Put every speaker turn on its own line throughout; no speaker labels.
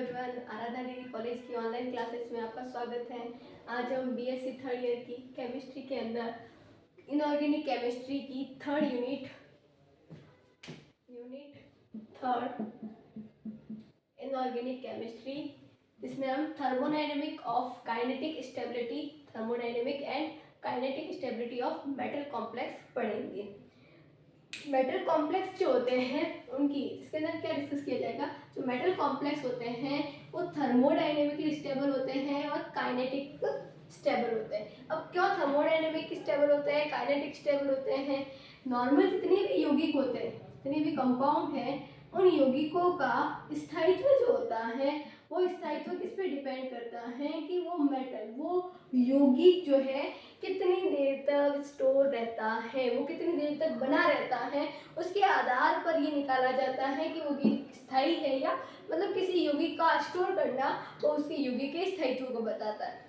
Everyone, आराधना degree college की online classes में आपका स्वागत है। आज हम बीएससी थर्ड ईयर की केमिस्ट्री के अंदर इनऑर्गेनिक केमिस्ट्री की third unit third inorganic chemistry, जिसमें हम thermodynamic of kinetic stability, thermodynamic and kinetic stability of metal complex पढ़ेंगे। मेटल कॉम्प्लेक्स जो होते हैं उनकी इसके अंदर क्या डिस्कस किया जाएगा। जो मेटल कॉम्प्लेक्स होते हैं वो थर्मोडायनेमिकली स्टेबल होते हैं और काइनेटिक स्टेबल होते हैं। अब क्यों थर्मोडायनेमिक स्टेबल होते हैं, काइनेटिक स्टेबल होते हैं? नॉर्मल जितने भी यौगिक होते हैं, जितने भी कंपाउंड हैं, उन यौगिकों का स्थायित्व जो होता है वो स्थायित्व किस पे डिपेंड करता है कि वो मेटल, वो यौगिक जो है कितनी देर तक स्टोर रहता है, वो कितनी देर तक बना रहता है। उसके आधार पर ये निकाला जाता है कि वो स्थायी है या मतलब किसी यौगिक का स्टोर करना वो उसके यौगिक के स्थायित्व को बताता है।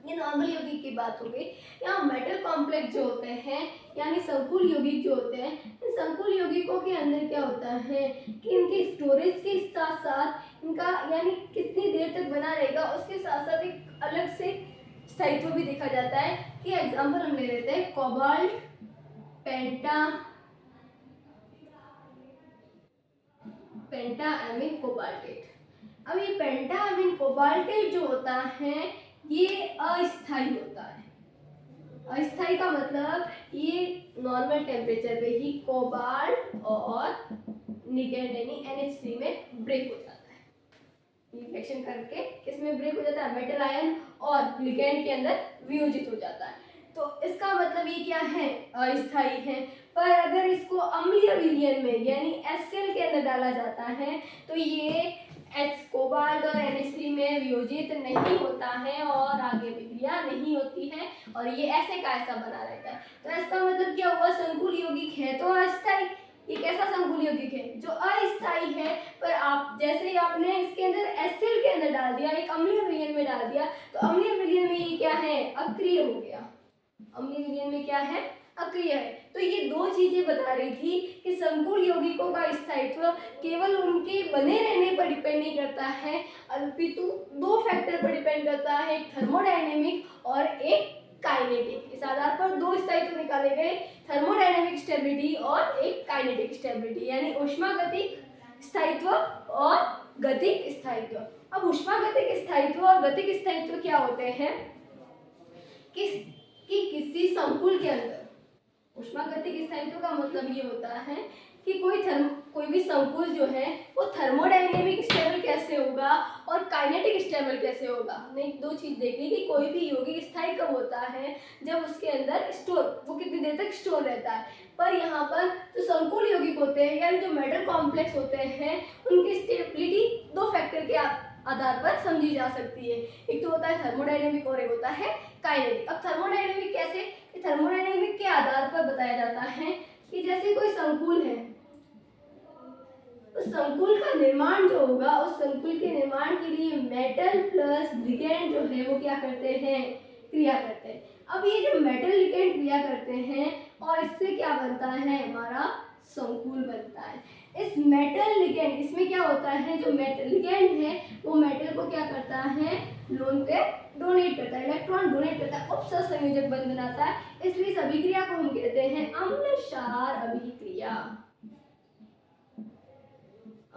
ये नॉर्मल यौगिक की बात हो गई। यहाँ मेटल कॉम्प्लेक्स जो होते हैं यानी संकुल यौगिक जो होते हैं, इन संकुल यौगिकों के अंदर क्या होता है कि इनके स्टोरेज के साथ साथ इनका यानी कितनी देर तक बना रहेगा उसके साथ साथ एक अलग से स्थायित्व भी देखा जाता है। कि एग्जांपल हम ले लेते हैं कोबाल्ट, पेंटाएमिन कोबाल्टेट। अब ये पेंटाएमिन कोबाल्टेट जो होता है ये अस्थायी होता है। अस्थायी का मतलब ये नॉर्मल टेम्परेचर पे ही कोबाल्ट और लिगेंड यानी NH3 में ब्रेक हो जाता है। रिएक्शन करके किसमें ब्रेक हो जाता है? मेटल आयन और लिगेंड के अंदर वियोजित हो जाता है। तो इसका मतलब ये क्या है? अस्थायी है। पर अगर इसको अम्लीय विलयन में यानी HCl के अंदर डाला जाता है तो ये कोबाल्ट और NH3 में वियोजित नहीं होता है और आगे विक्रिया नहीं होती है और ये ऐसे का ऐसा बना रहता है। तो इसका मतलब क्या हुआ? संकुल यौगिक है तो अस्थायी। ये कैसा संकुल यौगिक है? जो अस्थायी है। पर आप जैसे ही आपने इसके अंदर HCl के अंदर डाल दिया, एक अम्लीय विलयन में डाल दिया, तो अम्लीय विलयन में ये क्या है? अक्रिय हो गया। अम्लीय विलयन में क्या है? अक्रिय है। तो ये दो चीजें बता रही थी कि संकुल यौगिकों का स्थायित्व केवल उनके बने रहने पर डिपेंड नहीं करता है, अपितु दो फैक्टर पर डिपेंड करता है, एक थर्मोडायनेमिक और एक काइनेटिक। इस आधार पर दो स्थायित्व निकाले गए, थर्मोडायनेमिक स्टेबिलिटी और एक काइनेटिक स्टेबिलिटी, यानी ऊष्मागतिक स्थायित्व और गतिक स्थायित्व। अब ऊष्मागतिक स्थायित्व और गतिक स्थायित्व क्या होते हैं कि किसी संकुल के अंदर ऊष्मागतिक स्थायित्व का मतलब ये होता है कि कोई भी संकुल जो है वो थर्मोडायनेमिक स्टेबल कैसे होगा और काइनेटिक स्टेबल कैसे होगा। हमने दो चीज देखी कि कोई भी यौगिक स्थायी कब होता है? जब उसके अंदर स्टोर, वो कितनी देर तक स्टोर रहता है। पर यहाँ पर जो संकुल यौगिक होते हैं यानी जो मेटल कॉम्प्लेक्स होते हैं उनकी स्टेबिलिटी दो फैक्टर के आधार पर समझी जा सकती है। एक तो होता है थर्मोडायनेमिक और एक होता है काइनेटिक। अब थर्मोडायनेमिक कैसे? थर्मोडायनेमिक के आधार पर बताया जाता है कि जैसे कोई संकुल है, उस संकुल का निर्माण जो होगा, उस संकुल के निर्माण के लिए मेटल प्लस लिगेंड जो है वो क्या करते हैं? क्रिया करते हैं। अब ये जो मेटल लिगेंड क्रिया करते हैं और इससे क्या बनता है? हमारा संकुल बनता है। इस मेटल लिगेंड, इसमें क्या होता है? जो मेटल लिगेंड है वो मेटल को क्या करता है? लोन पे डोनेट करता है, इलेक्ट्रॉन डोनेट करता है, उपसहसंयोजक बंध बनाता है। इसलिए इस अभिक्रिया को हम कहते हैं अम्ल क्षार अभिक्रिया।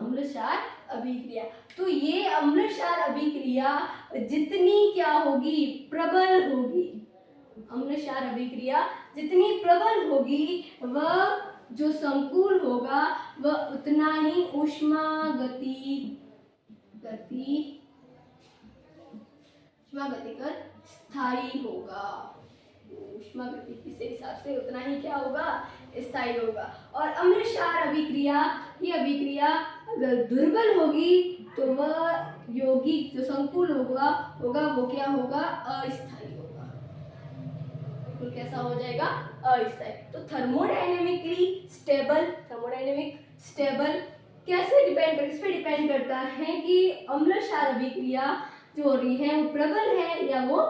अम्ल क्षार अभिक्रिया। तो ये अम्ल क्षार अभिक्रिया जितनी क्या होगी? प्रबल होगी। अम्ल क्षार अभिक्रिया जितनी प्रबल होगी वह जो संकुल होगा वह उतना ही ऊष्मागतिकर स्थायी होगा। ऊष्मागतिकी से हिसाब से उतना ही क्या होगा? स्थायी होगा। और अम्ल क्षार अभिक्रिया, ये अभिक्रिया अगर दुर्बल होगी तो वह यौगिक जो संकुल होगा वो क्या होगा? अस्थायी होगा। कैसा हो जाएगा? अस्थायी। तो थर्मोडायनेमिक स्टेबल कैसे डिपेंड कर, इस पे डिपेंड करता है कि अम्ल क्षार अभिक्रिया जो हो रही है वो प्रबल है या वो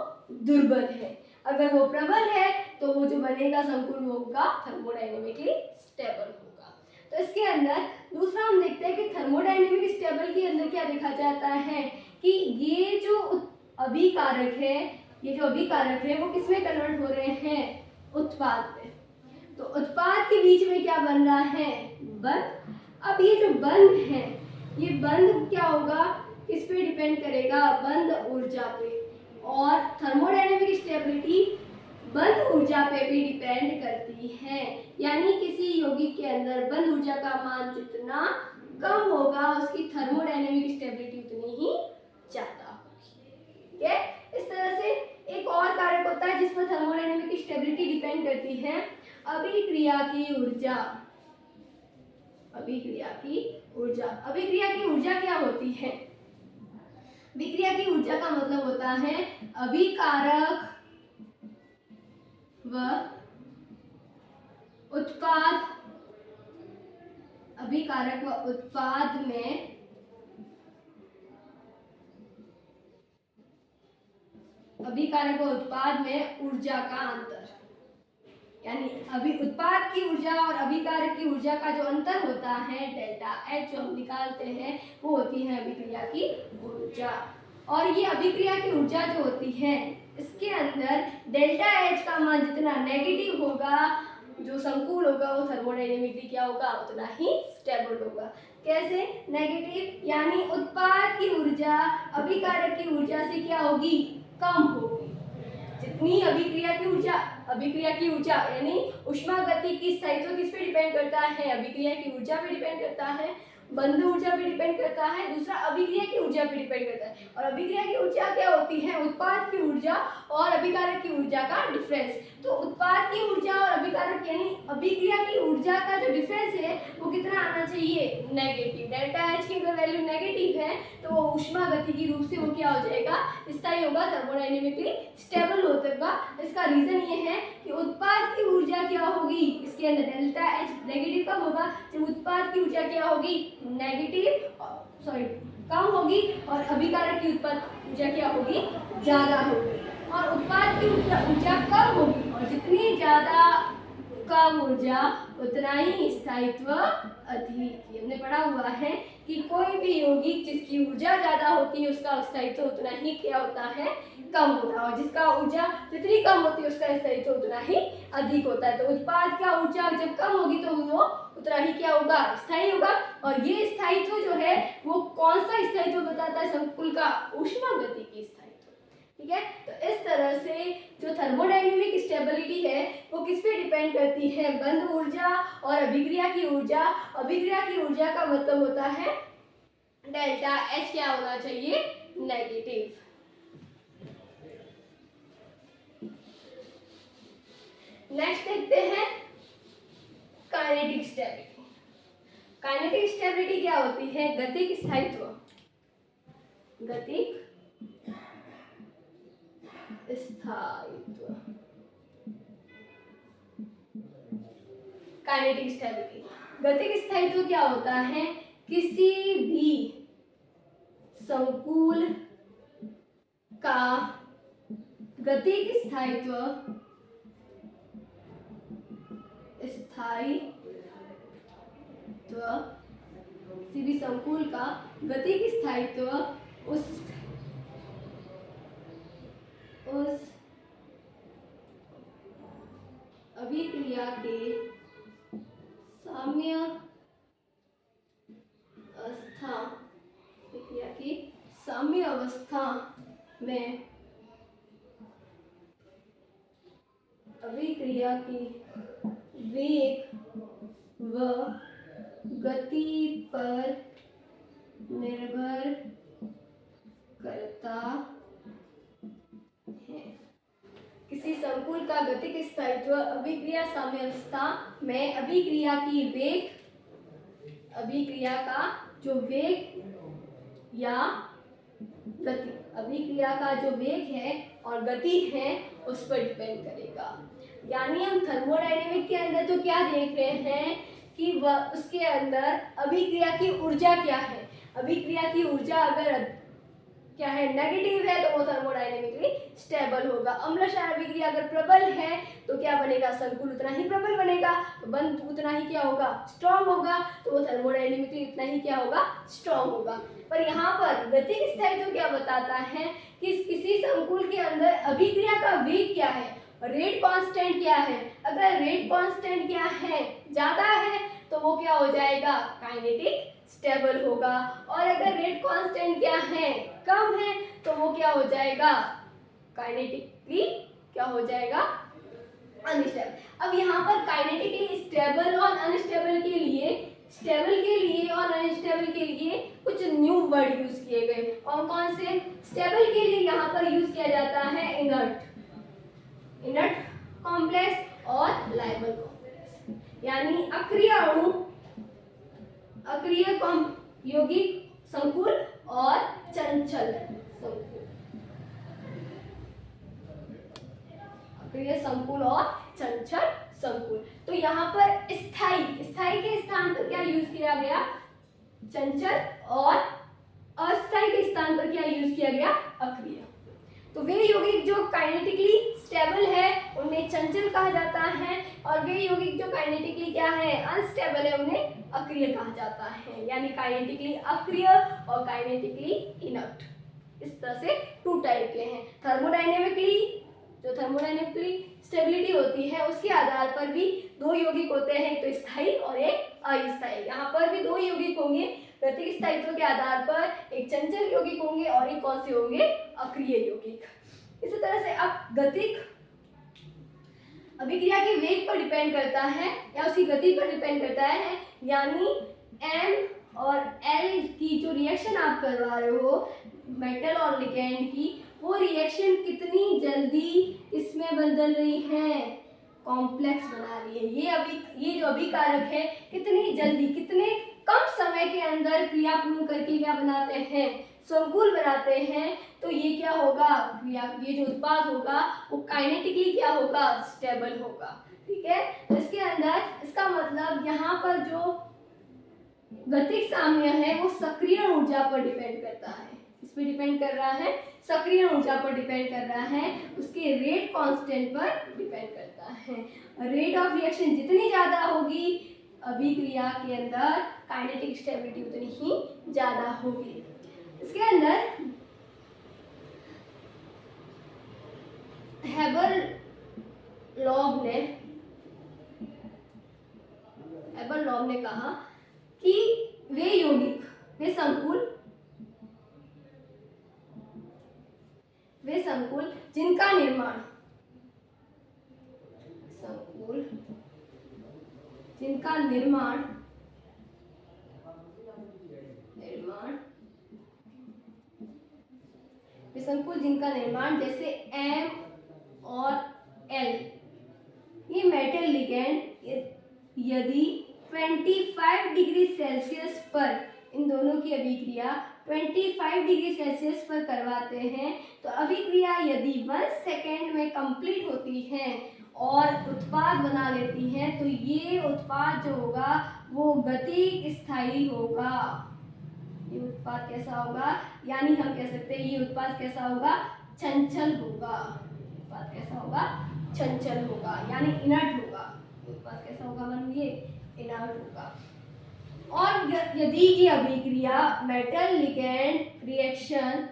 दुर्बल है। अगर वो प्रबल है तो वो जो बनेगा संकुल होगा थर्मोडायनेमिकली स्टेबल होगा। तो इसके अंदर दूसरा हम देखते हैं कि थर्मोडायनेमिक स्टेबल के अंदर क्या देखा जाता है कि ये जो अभिकारक है वो किसमें कन्वर्ट हो रहे हैं, उत्पाद में। तो उत्पाद के बीच में क्या बन रहा है, बंध। अब ये जो बंध है, ये बंध क्या होगा, किस पे डिपेंड करेगा, बंध ऊर्जा पे। और थर्मोडायनेमिक स्टेबिलिटी बंध ऊर्जा पे भी डिपेंड करती है। यानी किसी यौगिक के अंदर बंध ऊर्जा का मान जितना कम होगा उसकी थर्मोडायनेमिक स्टेबिलिटी उतनी ही ज्यादा होगी। ठीक है, इस तरह से एक और कारक होता है जिसमें थर्मोडायनेमिक स्टेबिलिटी डिपेंड करती है, अभिक्रिया की ऊर्जा। अभिक्रिया की ऊर्जा क्या होती है, अभिक्रिया की ऊर्जा का मतलब होता है अभिकारक व उत्पाद में ऊर्जा का अंतर। यानी अभी उत्पाद की ऊर्जा और अभिकारक की ऊर्जा का जो अंतर होता है डेल्टा एच जो हम निकालते हैं वो होती है अभिक्रिया की ऊर्जा। और ये अभिक्रिया की ऊर्जा जो होती है इसके अंदर डेल्टा एच का मान जितना नेगेटिव होगा, जो संकुल होगा, वो थर्मोडायनेमिकली क्या होगा, उतना ही स्टेबल होगा। कैसे नेगेटिव, यानी उत्पाद की ऊर्जा अभिकारक की ऊर्जा से क्या होगी, कम होगी। जितनी अभिक्रिया की ऊर्जा यानी ऊष्मागतिकी स्थायित्व किस पे डिपेंड करता है, अभिक्रिया की ऊर्जा पे डिपेंड करता है, बंध ऊर्जा पे डिपेंड करता है, दूसरा अभिक्रिया की ऊर्जा पे डिपेंड करता है। और अभिक्रिया की ऊर्जा क्या होती है, उत्पाद की ऊर्जा और अभिकारक की ऊर्जा का डिफरेंस। तो उत्पाद की ऊर्जा और अभिकारक यानी अभिक्रिया की ऊर्जा का जो डिफरेंस है वो कितना आना चाहिए, नेगेटिव। डेल्टा एच की अगर वैल्यू नेगेटिव है तो वो ऊष्मागतिकी रूप से वो क्या हो जाएगा, स्थायी होगा, थर्मोडायनेमिकली स्टेबल होगा। इसका रीजन ये है कि उत्पाद की ऊर्जा क्या होगी, इसके अंदर डेल्टा एच नेगेटिव कब होगा, जब उत्पाद की ऊर्जा क्या होगी, कम होगी, और अभिकारक की उत्पाद ऊर्जा क्या होगी, ज्यादा होगी। और उत्पाद की ऊर्जा कम होगी, और जितनी ज्यादा कम ऊर्जा उतना ही स्थायित्व अधिक। हमने पढ़ा हुआ है कि कोई भी यौगिक जिसकी ऊर्जा ज्यादा होती है उसका स्थायित्व उतना ही क्या होता है, कम होता है, और जिसका ऊर्जा जितनी कम होती है उसका स्थायित्व उतना ही अधिक होता है। तो उत्पाद का ऊर्जा जब कम होगी तो वो उतना ही क्या होगा, स्थायी होगा। और ये स्थायित्व जो है वो कौन सा स्थायित्व बताता है, संकुल का ऊष्मागतिकी स्थायित्व। ठीक है, तो इस तरह से जो थर्मोडायनेमिक स्टेबिलिटी है वो किस पे डिपेंड करती है, बंध ऊर्जा और अभिक्रिया की ऊर्जा। अभिक्रिया की ऊर्जा का मतलब होता है डेल्टा एच क्या होना चाहिए, नेगेटिव। नेक्स्ट देखते हैं काइनेटिक स्टेबिलिटी। काइनेटिक स्टेबिलिटी क्या होती है, गतिक स्थायित्व। गतिक स्थायित्व, काइनेटिक स्टेबिलिटी। गतिक स्थायित्व क्या होता है, किसी भी संकुल का गतिक स्थायित्व किसी भी संकुल का गतिक स्थायित्व उस अभिक्रिया के साम्य अवस्था में अभिक्रिया की वेग व गति पर निर्भर करता है। किसी संकुल का गतिक स्थायित्व अभिक्रिया साम्यावस्था में अभिक्रिया का जो वेग या गति, अभिक्रिया का जो वेग है और गति है उस पर डिपेंड करेगा। यानी हम थर्मोडायनेमिक के अंदर तो क्या देख रहे हैं कि उसके अंदर अभिक्रिया की ऊर्जा क्या है। अभिक्रिया की ऊर्जा अगर क्या है, नेगेटिव है, तो वो थर्मोडायनेमिकली स्टेबल होगा। अम्ल क्षार अभिक्रिया अगर प्रबल है तो क्या बनेगा, संकुल उतना ही प्रबल बनेगा, तो बंध उतना ही क्या होगा, स्ट्रॉन्ग होगा, तो वो थर्मोडायनेमिकली उतना ही क्या होगा, स्ट्रॉन्ग होगा। पर यहाँ पर गतिज स्थायित्व क्या बताता है कि किसी संकुल के अंदर अभिक्रिया का वेग क्या है, रेट कांस्टेंट क्या है। अगर रेट कांस्टेंट क्या है, ज्यादा है, तो वो क्या हो जाएगा, काइनेटिक स्टेबल होगा, और अगर रेट कांस्टेंट क्या है, कम है, तो वो क्या हो जाएगा, काइनेटिकली क्या हो जाएगा, अनस्टेबल। अब यहाँ पर काइनेटिकली स्टेबल और अनस्टेबल के लिए, स्टेबल के लिए और अनस्टेबल के लिए कुछ न्यू वर्ड यूज किए गए। और कौन से, स्टेबल के लिए यहाँ पर यूज किया जाता है इनर्ट, इनर्ट कॉम्प्लेक्स और लाइबल कॉम्प्लेक्स, यानी अक्रिय अणु, अक्रिय यौगिक संकुल और चंचल संकुल, अक्रिय संकुल और चंचल संकुल। तो यहाँ पर स्थायी, स्थायी के स्थान पर क्या यूज किया गया, चंचल, और अस्थायी के स्थान पर क्या यूज किया गया, अक्रिय। तो वे यौगिक जो काइनेटिकली स्टेबल है उन्हें चंचल कहा जाता है, और वे यौगिक जो काइनेटिकली क्या है, अनस्टेबल है, उन्हें अक्रिय कहा जाता है। यानी काइनेटिकली अक्रिय और काइनेटिकली इनर्ट, इस तरह से टू टाइप के हैं। थर्मोडायनेमिकली, जो थर्मोडायनेमिकली स्टेबिलिटी होती है उसके आधार पर भी दो यौगिक होते हैं, तो स्थायी और एक अस्थायी। यहाँ पर भी दो यौगिक होंगे, गतिज स्थायित्व के आधार पर एक चंचल यौगिक होंगे और एक कौन से होंगे, अक्रिय यौगिक। इसी तरह से अब गतिक अभिक्रिया के वेग पर डिपेंड करता है या उसकी गति पर डिपेंड करता है, यानी M और L की जो रिएक्शन आप करवा रहे हो मेटल और लिगेंड की, वो रिएक्शन कितनी जल्दी इसमें बदल रही है, कॉम्प्लेक्स बना रही है। ये जो अभिकारक है कितनी जल्दी, कितने कम समय के अंदर क्रिया पूर्ण करके क्या बनाते हैं, संकुल बनाते हैं। तो ये क्या होगा, क्रिया, ये जो उत्पाद होगा वो काइनेटिकली क्या होगा, स्टेबल होगा। ठीक है, तो इसके अंदर इसका मतलब यहाँ पर जो गतिक साम्य है वो सक्रिय ऊर्जा पर डिपेंड करता है, इस पे डिपेंड कर रहा है, सक्रिय ऊर्जा पर डिपेंड कर रहा है, उसके रेट कांस्टेंट पर डिपेंड करता है। रेट ऑफ रिएक्शन जितनी ज्यादा होगी अभिक्रिया के अंदर काइनेटिक स्टेबिलिटी उतनी ही ज्यादा होगी। इसके अंदर हेबरलॉब ने कहा कि वे यौगिक, वे संकुल जिनका निर्माण जैसे M और L, ये मेटल लिगेंड यदि 25 डिग्री सेल्सियस पर, इन दोनों की अभिक्रिया 25 डिग्री सेल्सियस पर करवाते हैं, तो अभिक्रिया यदि 1 सेकेंड में कंप्लीट होती है और उत्पाद बना लेती हैं, तो ये उत्पाद जो होगा वो गतिक स्थायी होगा। ये उत्पाद कैसा होगा, यानी हम कह सकते हैं ये उत्पाद कैसा होगा, चंचल होगा। उत्पाद कैसा होगा, चंचल होगा, यानी इनर्ट होगा। उत्पाद कैसा होगा, मानिए इनर्ट होगा। और यदि ये अभिक्रिया metal ligand reaction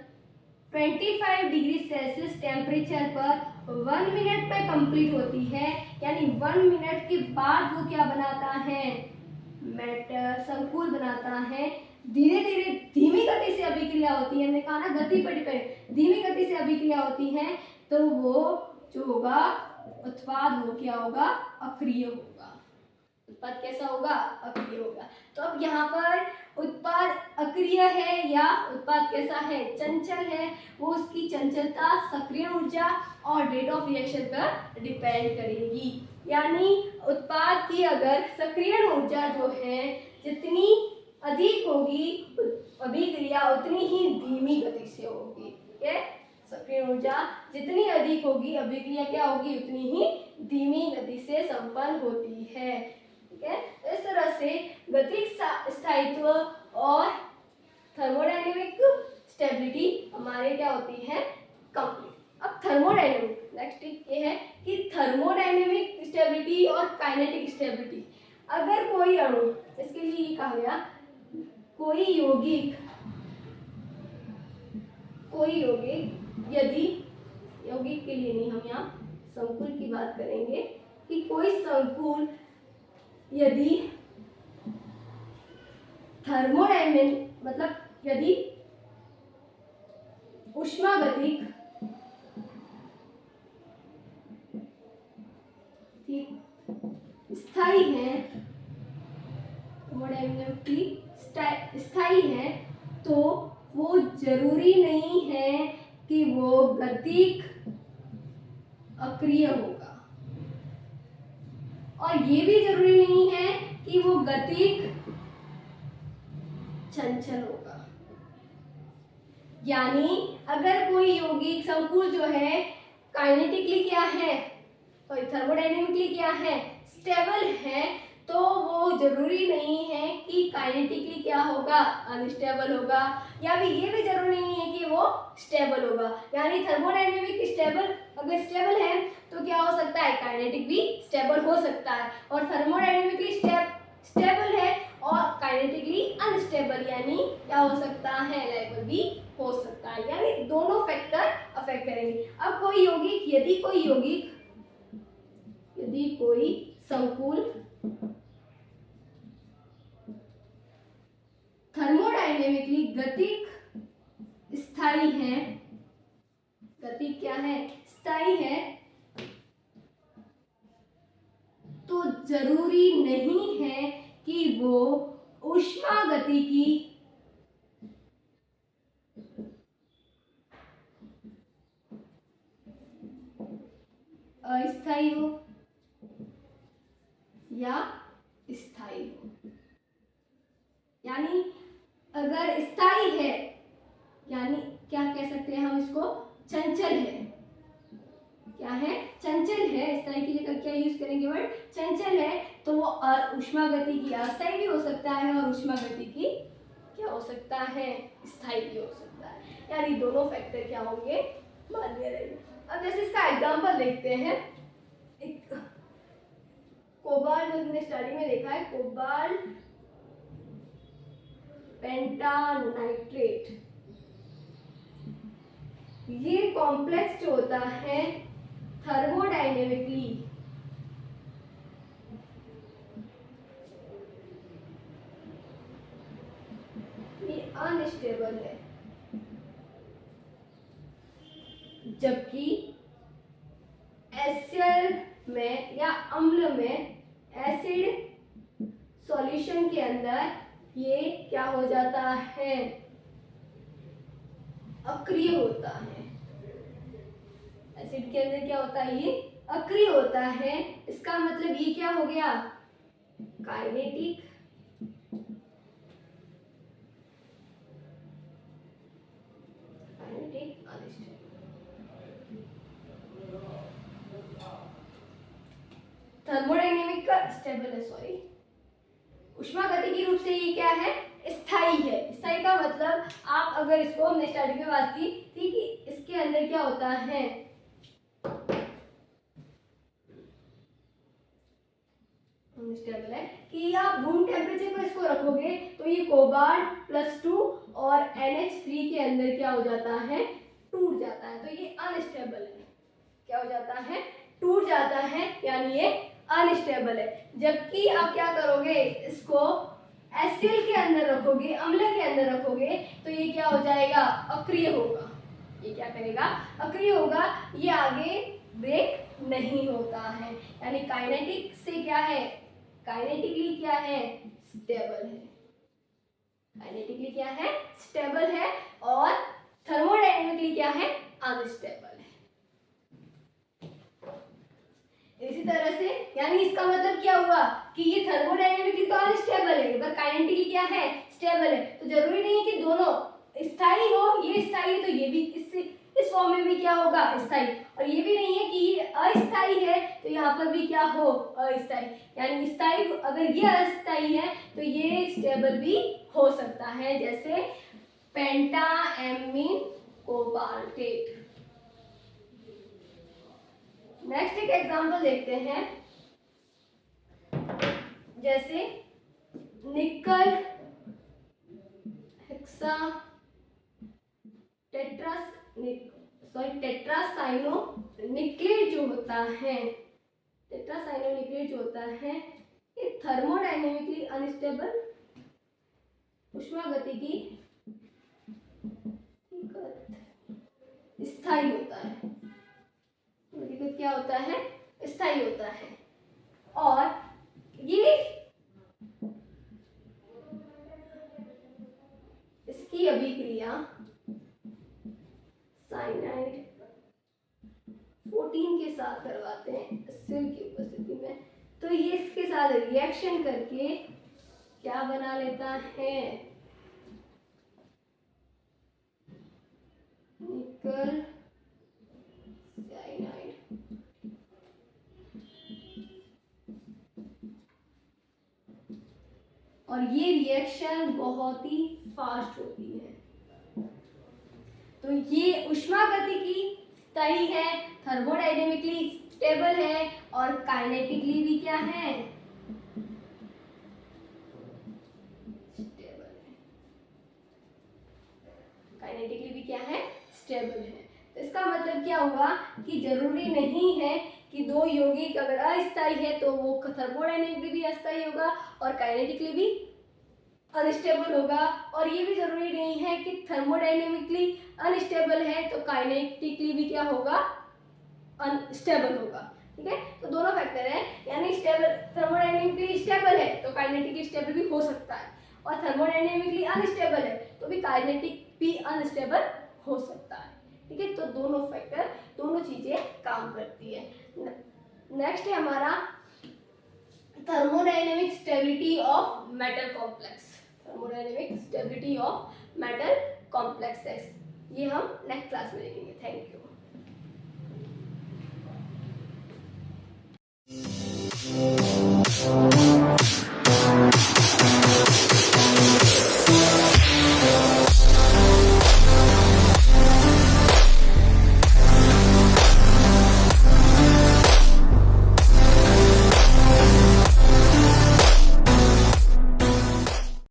25 degree Celsius temperature पर 1 मिनट में कंप्लीट होती है, यानी 1 मिनट के बाद वो क्या बनाता है, मेटल संकुल बनाता है। धीरे धीरे धीमी गति से अभिक्रिया होती है, हमने कहा ना गति पर डिपेंड, धीमी गति से अभिक्रिया होती है, तो वो जो होगा उत्पाद वो क्या होगा, अक्रिय होगा। उत्पाद कैसा होगा, अक्रिय होगा। तो अब यहाँ पर उत्पाद अक्रिय है या उत्पाद कैसा है, चंचल है, वो उसकी चंचलता सक्रिय ऊर्जा और रेट ऑफ रिएक्शन पर डिपेंड करेगी। यानी उत्पाद की अगर सक्रिय ऊर्जा जो है जितनी अधिक होगी, अभिक्रिया उतनी ही धीमी गति से होगी। ठीक है, सक्रिय ऊर्जा जितनी अधिक होगी, अभिक्रिया क्या होगी, उतनी ही धीमी गति से संपन्न होती है। ठीक है, इस तरह से गतिक स्थायित्व और थर्मोडायनेमिक स्टेबिलिटी हमारे क्या होती है, कंप्लीट। अब थर्मोडायनेमिक, नेक्स्ट ये है कि थर्मोडायनेमिक स्टेबिलिटी और काइनेटिक स्टेबिलिटी। अगर कोई अणु, इसके लिए ये कहा गया कोई यौगिक यदि, यौगिक के लिए नहीं, हम यहाँ संकुल की बात करेंगे कि कोई संकुल यदि थर्मोडायनेमिक मतलब यदि उष्मागतिक स्थायी है, स्थायी है, तो वो जरूरी नहीं है कि वो गतिक अक्रिय होगा, और ये भी जरूरी नहीं है कि वो गतिक चंचल होगा। यानी अगर कोई यौगिक संकुल जो है काइनेटिकली क्या है, सॉरी थर्मोडायनेमिकली क्या है, स्टेबल है, तो वो जरूरी नहीं है कि काइनेटिकली क्या होगा, अनस्टेबल होगा, या भी ये भी जरूरी नहीं है कि वो स्टेबल होगा। यानी थर्मोडायनेमिक स्टेबल, अगर स्टेबल है तो क्या हो सकता है, काइनेटिक भी स्टेबल हो सकता है, और थर्मोडायनेमिकली स्टेबल है और काइनेटिकली अनस्टेबल, यानी क्या हो सकता है, लायबल भी हो सकता है, यानी दोनों फैक्टर अफेक्ट करेंगे। अब कोई यौगिक, यदि कोई संकुल थर्मोडायनेमिकली गतिक स्थायी है, गतिक क्या है, स्थायी है, तो जरूरी नहीं है कि वो उष्मागतिकी अस्थायी हो या स्थायी हो। यानी अगर स्थायी है, यानी क्या कह सकते हैं हम इसको, चंचल है, क्या है, चंचल है, स्थायी की जगह क्या यूज करेंगे वर्ड, चंचल है, तो वो उष्मागति की अस्थायी भी हो सकता है और उष्मागति की क्या हो सकता है, स्थायी भी हो सकता है, यानी दोनों फैक्टर क्या होंगे, मान्य रहेंगे। अब जैसे इसका एग्जांपल देखते हैं, एक कोबाल्ट, जो हमने स्टडी में देखा है, कोबाल्ट पेंटानाइट्रेट, ये कॉम्प्लेक्स जो होता है थर्मोडायनेमिकली ये अनस्टेबल है, जबकि एसिड में या अम्ल में, एसिड सॉल्यूशन के अंदर ये क्या हो जाता है, अक्रिय होता है। एसिड के अंदर क्या होता है, ये अक्रिय होता है, इसका मतलब ये क्या हो गया, काइनेटिक थर्मोडायनेमिक का स्टेबल है, सॉरी, उष्मागतिकी रूप से ये क्या है, स्थायी है। स्थायी का मतलब आप अगर इसको, हमने स्टार्टिंग में बात की थी कि इसके अंदर क्या होता है, स्टेबल है कि आप रूम टेम्परेचर पर इसको रखोगे तो ये कोबाल्ट +2 और NH3 के अंदर क्या हो जाता है, टूट जाता है, तो ये अनस्टेबल है, क्या हो जाता है, टूट जाता है, यानी ये अनस्टेबल है। जबकि आप क्या करोगे, इसको एसिड के अंदर रखोगे, अम्ल के अंदर रखोगे, तो ये क्या हो जाएगा, अक्रिय होगा, ये क्या करेगा, अक्रिय होगा, ये आगे ब्रेक नहीं होता है, यानी काइनेटिक से क्या है, काइनेटिकली क्या है, स्टेबल है, काइनेटिकली क्या है, स्टेबल है, और थर्मोडायनेमिकली क्या है, अनस्टेबल है। इसी तरह से, यानी इसका मतलब क्या हुआ कि ये थर्मोडायनेमिकली तो अनस्टेबल है, पर काइनेटिकली क्या है, स्टेबल है, तो जरूरी नहीं है कि दोनों स्थायी हो, ये स्थायी है तो ये भी इस फॉर्म में भी क्या होगा, स्थायी, और ये भी नहीं है कि ये अस्थायी है तो यहाँ पर भी क्या हो, अस्थायी, यानी स्थायी, अगर ये अस्थायी है तो ये स्टेबल भी हो सकता है, जैसे पेंटाएमीन कोबाल्टेट। नेक्स्ट एक एग्जांपल देखते हैं, जैसे निकल हेक्सा टेट्रासाइनो निक्लेट जो होता है, टेट्रासाइनो निक्लेट जो होता है, ये थर्मोडायनेमिकली अनस्टेबल, उष्मागतिकी स्थायी होता है। क्या होता है? स्थायी होता है। और ये इसकी अभिक्रिया साइनाइड 14 के साथ करवाते हैं सिल की उपस्थिति में, तो ये इसके साथ रिएक्शन करके क्या बना लेता है? निकल साइनाइड। और ये रिएक्शन बहुत ही फास्ट होती है। तो ये उष्मागतिकी स्थायी है, थर्मोडायनेमिकली स्टेबल है और काइनेटिकली भी क्या है? स्टेबल है। काइनेटिकली भी क्या है? स्टेबल है। तो इसका मतलब क्या हुआ कि जरूरी नहीं है कि दो यौगिक अगर अस्थायी है तो वो थर्मोडायनेमिकली भी अस्थायी होगा और काइनेटिकली भी अनस्टेबल होगा, और ये भी जरूरी नहीं है कि थर्मोडायनेमिकली अनस्टेबल है तो काइनेटिकली भी क्या होगा? अनस्टेबल होगा। ठीक है, तो दोनों फैक्टर है, यानी स्टेबल थर्मोडायनेमिकली स्टेबल है तो काइनेटिकली स्टेबल भी हो सकता है, और थर्मोडायनेमिकली अनस्टेबल है तो भी काइनेटिक भी अनस्टेबल हो सकता है। ठीक है, तो दोनों फैक्टर, दोनों चीजें काम करती है। नेक्स्ट है हमारा thermodynamic stability of metal complex. Thermodynamic stability of metal complexes, ये हम नेक्स्ट क्लास में देखेंगे। Thank you.